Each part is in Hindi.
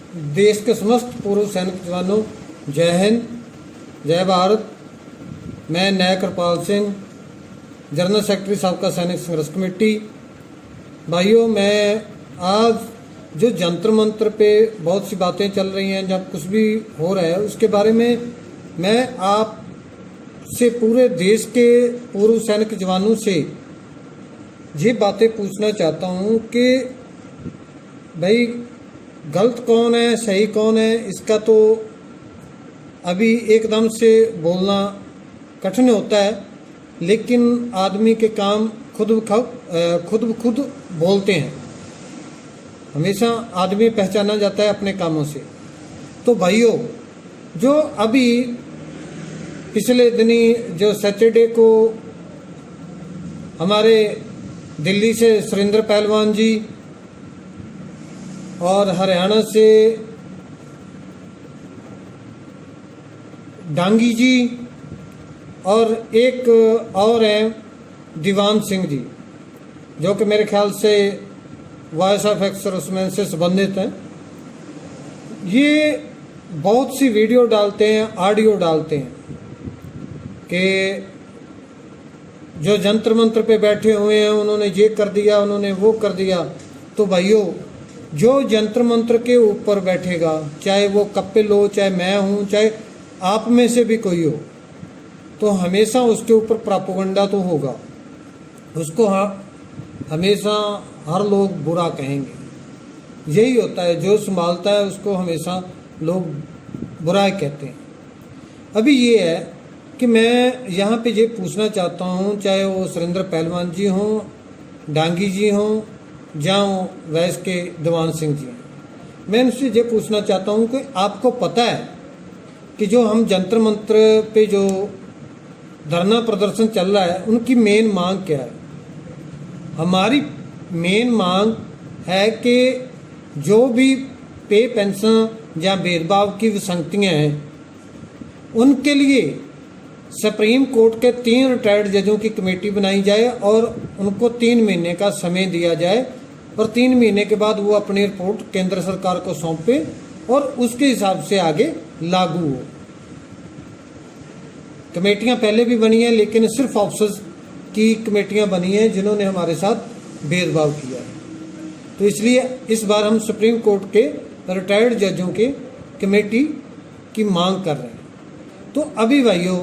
देश के समस्त पूर्व सैनिक जवानों, जय हिंद, जय भारत। मैं न्याय कृपाल सिंह, जनरल सेक्रेटरी साबका सैनिक संघर्ष कमेटी। भाइयों, मैं आज जो जंतर मंत्र पे बहुत सी बातें चल रही हैं, जब कुछ भी हो रहा है उसके बारे में मैं आपसे, पूरे देश के पूर्व सैनिक जवानों से ये बातें पूछना चाहता हूँ कि भाई गलत कौन है, सही कौन है, इसका तो अभी एकदम से बोलना कठिन होता है, लेकिन आदमी के काम खुद ब खुद बोलते हैं। हमेशा आदमी पहचाना जाता है अपने कामों से। तो भाइयों, जो अभी पिछले दिनी जो सैटरडे को हमारे दिल्ली से सुरेंद्र पहलवान जी और हरियाणा से डांगी जी और एक और हैं दीवान सिंह जी, जो कि मेरे ख्याल से वॉइस ऑफ एक्स सर्विसमैन से संबंधित हैं। ये बहुत सी वीडियो डालते हैं, ऑडियो डालते हैं कि जो जंतर मंत्र पे बैठे हुए हैं उन्होंने ये कर दिया, उन्होंने वो कर दिया। तो भाइयों, जो जंतर मंत्र के ऊपर बैठेगा, चाहे वो कपिल हो, चाहे मैं हूँ, चाहे आप में से भी कोई हो, तो हमेशा उसके ऊपर प्रोपेगेंडा तो होगा। उसको हमेशा हर लोग बुरा कहेंगे। यही होता है, जो संभालता है उसको हमेशा लोग बुरा कहते हैं। अभी ये है कि मैं यहाँ पे ये पूछना चाहता हूँ, चाहे वो सुरेंद्र पहलवान जी हों, डांगी जी हों, जाओ वैस के दीवान सिंह जी, मैं इनसे ये पूछना चाहता हूँ कि आपको पता है कि जो हम जंतर मंत्र पे जो धरना प्रदर्शन चल रहा है, उनकी मेन मांग क्या है? हमारी मेन मांग है कि जो भी पे पेंशन या भेदभाव की विसंगतियाँ हैं, उनके लिए सुप्रीम कोर्ट के 3 रिटायर्ड जजों की कमेटी बनाई जाए और उनको 3 महीने का समय दिया जाए, और 3 महीने के बाद वो अपनी रिपोर्ट केंद्र सरकार को सौंपे और उसके हिसाब से आगे लागू हो। कमेटियां पहले भी बनी हैं, लेकिन सिर्फ ऑफिसर्स की कमेटियां बनी हैं जिन्होंने हमारे साथ भेदभाव किया है। तो इसलिए इस बार हम सुप्रीम कोर्ट के रिटायर्ड जजों के कमेटी की मांग कर रहे हैं। तो अभी भाइयों,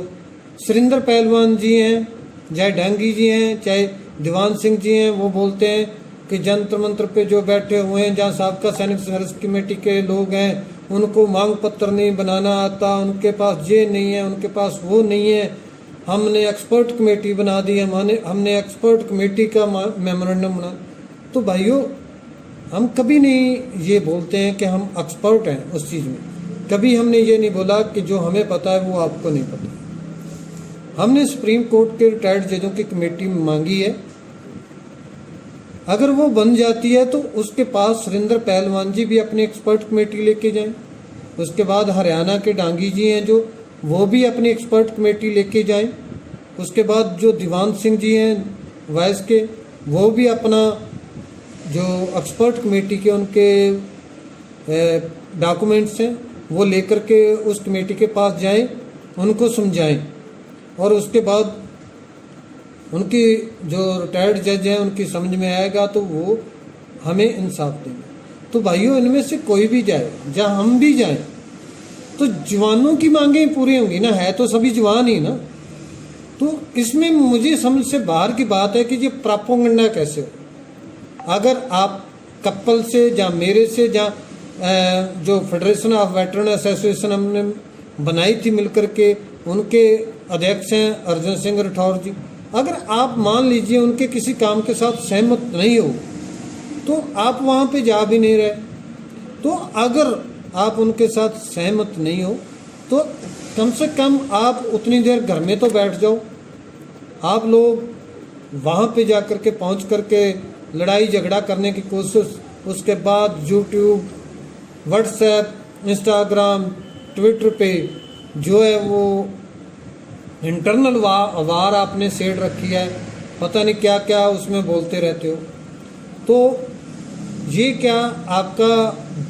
सुरेंद्र पहलवान जी हैं, चाहे डांगी जी हैं, चाहे दीवान सिंह जी हैं, वो बोलते हैं कि जंतर मंत्र पे जो बैठे हुए हैं, जहाँ साबका सैनिक संघर्ष कमेटी के लोग हैं, उनको मांग पत्र नहीं बनाना आता, उनके पास ये नहीं है, उनके पास वो नहीं है। हमने एक्सपर्ट कमेटी बना दी, हमने एक्सपर्ट कमेटी का मेमोरेंडम बना। तो भाइयों, हम कभी नहीं ये बोलते हैं कि हम एक्सपर्ट हैं उस चीज़ में। कभी हमने ये नहीं बोला कि जो हमें पता है वो आपको नहीं पता। हमने सुप्रीम कोर्ट के रिटायर्ड जजों की कमेटी मांगी है। अगर वो बन जाती है तो उसके पास सुरेंद्र पहलवान जी भी अपनी एक्सपर्ट कमेटी लेके जाएं। उसके बाद हरियाणा के डांगी जी हैं, जो वो भी अपनी एक्सपर्ट कमेटी लेके जाएं। उसके बाद जो दीवान सिंह जी हैं वाइस के, वो भी अपना जो एक्सपर्ट कमेटी के उनके डॉक्यूमेंट्स हैं वो लेकर के उस कमेटी के पास जाएं, उनको समझाएं, और उसके बाद उनकी जो रिटायर्ड जज हैं उनकी समझ में आएगा तो वो हमें इंसाफ देंगे। तो भाइयों, इनमें से कोई भी जाए, जहाँ हम भी जाएं, तो जवानों की मांगें पूरी होंगी ना, है तो सभी जवान ही ना। तो इसमें मुझे समझ से बाहर की बात है कि ये प्रोपेगेंडा कैसे हो। अगर आप कपल से या मेरे से या जो फेडरेशन ऑफ वेटरन एसोसिएशन हमने बनाई थी मिलकर के, उनके अध्यक्ष हैं अर्जुन सिंह राठौर जी, अगर आप मान लीजिए उनके किसी काम के साथ सहमत नहीं हो तो आप वहाँ पे जा भी नहीं रहे। तो अगर आप उनके साथ सहमत नहीं हो तो कम से कम आप उतनी देर घर में तो बैठ जाओ। आप लोग वहाँ पे जा कर के पहुँच कर के लड़ाई झगड़ा करने की कोशिश, उसके बाद यूट्यूब, व्हाट्सएप, इंस्टाग्राम, ट्विटर पे जो है वो इंटरनल वार आपने सेट रखी है, पता नहीं क्या क्या उसमें बोलते रहते हो। तो ये क्या आपका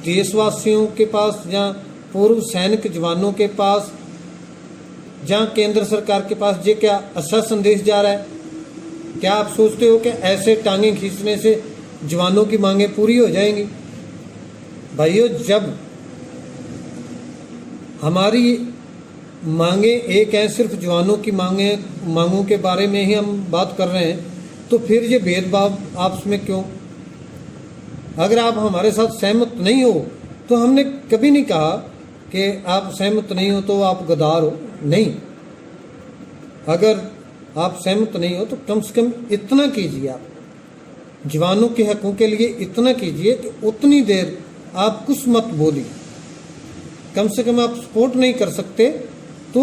देशवासियों के पास या पूर्व सैनिक जवानों के पास या केंद्र सरकार के पास ये क्या अच्छा संदेश जा रहा है? क्या आप सोचते हो कि ऐसे टांगे खींचने से जवानों की मांगें पूरी हो जाएंगी? भाइयों, जब हमारी मांगे एक हैं, सिर्फ जवानों की मांगों के बारे में ही हम बात कर रहे हैं, तो फिर ये भेदभाव आपस में क्यों? अगर आप हमारे साथ सहमत नहीं हो तो हमने कभी नहीं कहा कि आप सहमत नहीं हो तो आप गद्दार हो, नहीं। अगर आप सहमत नहीं हो तो कम से कम इतना कीजिए, आप जवानों के हकों के लिए इतना कीजिए कि उतनी देर आप कुछ मत बोलिए। कम से कम आप सपोर्ट नहीं कर सकते तो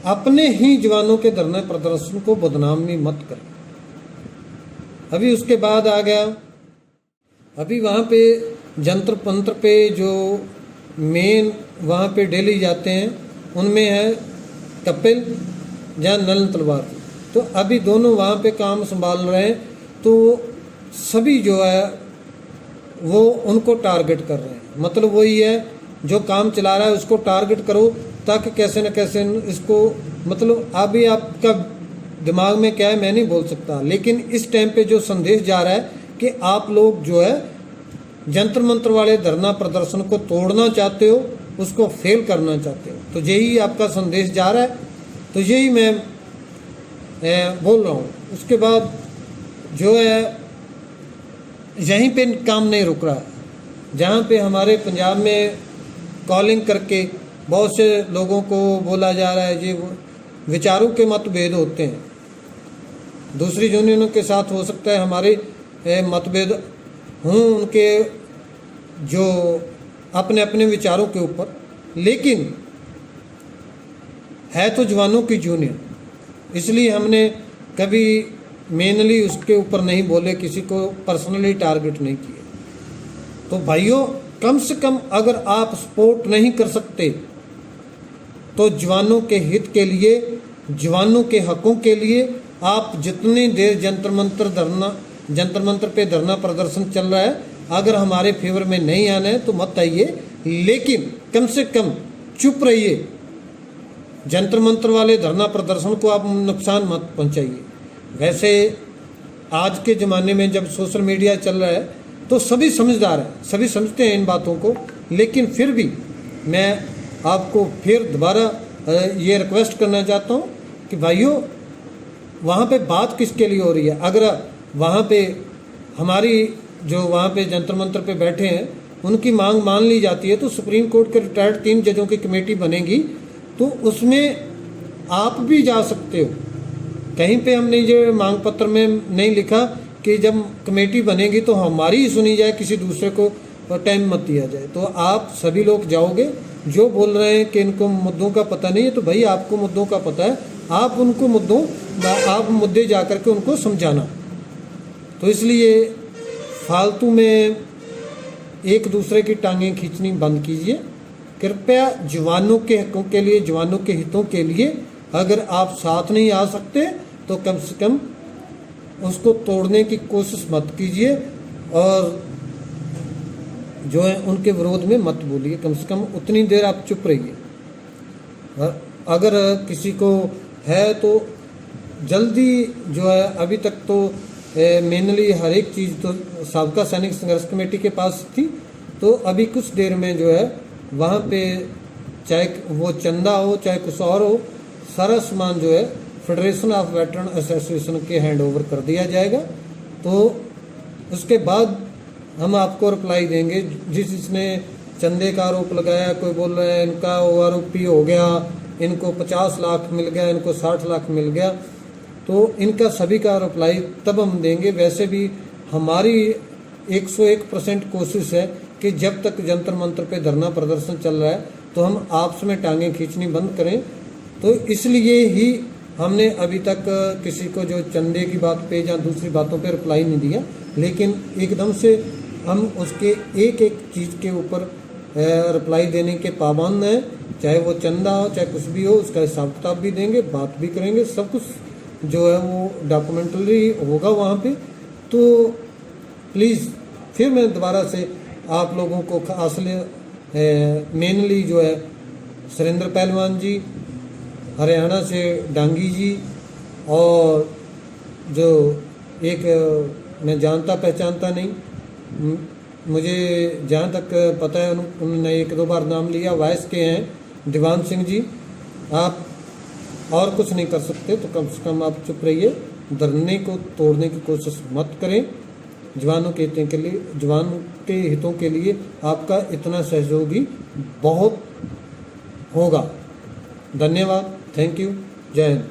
अपने ही जवानों के धरना प्रदर्शन को बदनामी मत करें। अभी उसके बाद आ गया, अभी वहाँ पे जंतर मंतर पे जो मेन वहाँ पे डेली जाते हैं उनमें है कपिल या नलन तलवार। तो अभी दोनों वहाँ पे काम संभाल रहे हैं, तो सभी जो है वो उनको टारगेट कर रहे हैं। मतलब वही है, जो काम चला रहा है उसको टारगेट करो ताकि कैसे न कैसे इसको, मतलब अभी आपका दिमाग में क्या है मैं नहीं बोल सकता, लेकिन इस टाइम पे जो संदेश जा रहा है कि आप लोग जो है जंतर मंतर वाले धरना प्रदर्शन को तोड़ना चाहते हो, उसको फेल करना चाहते हो, तो यही आपका संदेश जा रहा है। तो यही मैं बोल रहा हूँ। उसके बाद जो है यहीं पे काम नहीं रुक रहा है, जहाँ पे हमारे पंजाब में कॉलिंग करके बहुत से लोगों को बोला जा रहा है, ये विचारों के मतभेद होते हैं, दूसरी यूनियनों के साथ हो सकता है हमारे मतभेद हों उनके जो अपने अपने विचारों के ऊपर, लेकिन है तो जवानों की यूनियन, इसलिए हमने कभी मेनली उसके ऊपर नहीं बोले, किसी को पर्सनली टारगेट नहीं किए। तो भाइयों, कम से कम अगर आप सपोर्ट नहीं कर सकते तो जवानों के हित के लिए, जवानों के हकों के लिए आप जितनी देर जंतर मंतर पे धरना प्रदर्शन चल रहा है, अगर हमारे फेवर में नहीं आना है तो मत आइए, लेकिन कम से कम चुप रहिए। जंतर मंतर वाले धरना प्रदर्शन को आप नुकसान मत पहुंचाइए। वैसे आज के ज़माने में जब सोशल मीडिया चल रहा है तो सभी समझदार हैं, सभी समझते हैं इन बातों को, लेकिन फिर भी मैं आपको फिर दोबारा ये रिक्वेस्ट करना चाहता हूँ कि भाइयों, वहाँ पे बात किसके लिए हो रही है? अगर वहाँ पे हमारी जो वहाँ पे जंतर मंतर पे बैठे हैं उनकी मांग मान ली जाती है तो सुप्रीम कोर्ट के रिटायर्ड 3 जजों की कमेटी बनेगी, तो उसमें आप भी जा सकते हो। कहीं पे हमने ये मांग पत्र में नहीं लिखा कि जब कमेटी बनेगी तो हमारी ही सुनी जाए, किसी दूसरे को टाइम मत दिया जाए। तो आप सभी लोग जाओगे, जो बोल रहे हैं कि इनको मुद्दों का पता नहीं है, तो भाई आपको मुद्दों का पता है, आप उनको मुद्दे जा कर के उनको समझाना। तो इसलिए फालतू में एक दूसरे की टांगें खींचनी बंद कीजिए। कृपया जवानों के हकों के लिए, जवानों के हितों के लिए अगर आप साथ नहीं आ सकते तो कम से कम उसको तोड़ने की कोशिश मत कीजिए और जो है उनके विरोध में मत बोलिए। कम से कम उतनी देर आप चुप रहिए। अगर किसी को है तो जल्दी जो है, अभी तक तो मेनली हर एक चीज़ तो साबका सैनिक संघर्ष कमेटी के पास थी, तो अभी कुछ देर में जो है वहाँ पे चाहे वो चंदा हो चाहे कुछ और हो, सारा सामान जो है फेडरेशन ऑफ वेटरन एसोसिएशन के हैंड ओवर कर दिया जाएगा। तो उसके बाद हम आपको रिप्लाई देंगे। जिसने चंदे का आरोप लगाया, कोई बोल रहा है इनका ओआरओपी हो गया, इनको 50 लाख मिल गया, इनको 60 लाख मिल गया, तो इनका सभी का रिप्लाई तब हम देंगे। वैसे भी हमारी 101% कोशिश है कि जब तक जंतर मंतर पे धरना प्रदर्शन चल रहा है तो हम आपस में टांगें खींचनी बंद करें। तो इसलिए ही हमने अभी तक किसी को जो चंदे की बात पे या दूसरी बातों पे रिप्लाई नहीं दिया, लेकिन एकदम से हम उसके एक एक चीज़ के ऊपर रिप्लाई देने के पाबंद हैं। चाहे वो चंदा हो चाहे कुछ भी हो, उसका हिसाब किताब भी देंगे, बात भी करेंगे, सब कुछ जो है वो डॉक्यूमेंटरी होगा वहाँ पे। तो प्लीज़ फिर मैं दोबारा से आप लोगों को असली मेनली जो है सुरेंद्र पहलवान जी, हरियाणा से डांगी जी, और जो एक मैं जानता पहचानता नहीं, मुझे जहाँ तक पता है उन्होंने 1-2 बार नाम लिया, वाइस के हैं दीवान सिंह जी। आप और कुछ नहीं कर सकते तो कम से कम आप चुप रहिए, धरने को तोड़ने की कोशिश मत करें। जवानों के हितों के लिए, जवानों के हितों के लिए आपका इतना सहयोगी बहुत होगा। धन्यवाद, थैंक यू, जय हिंद।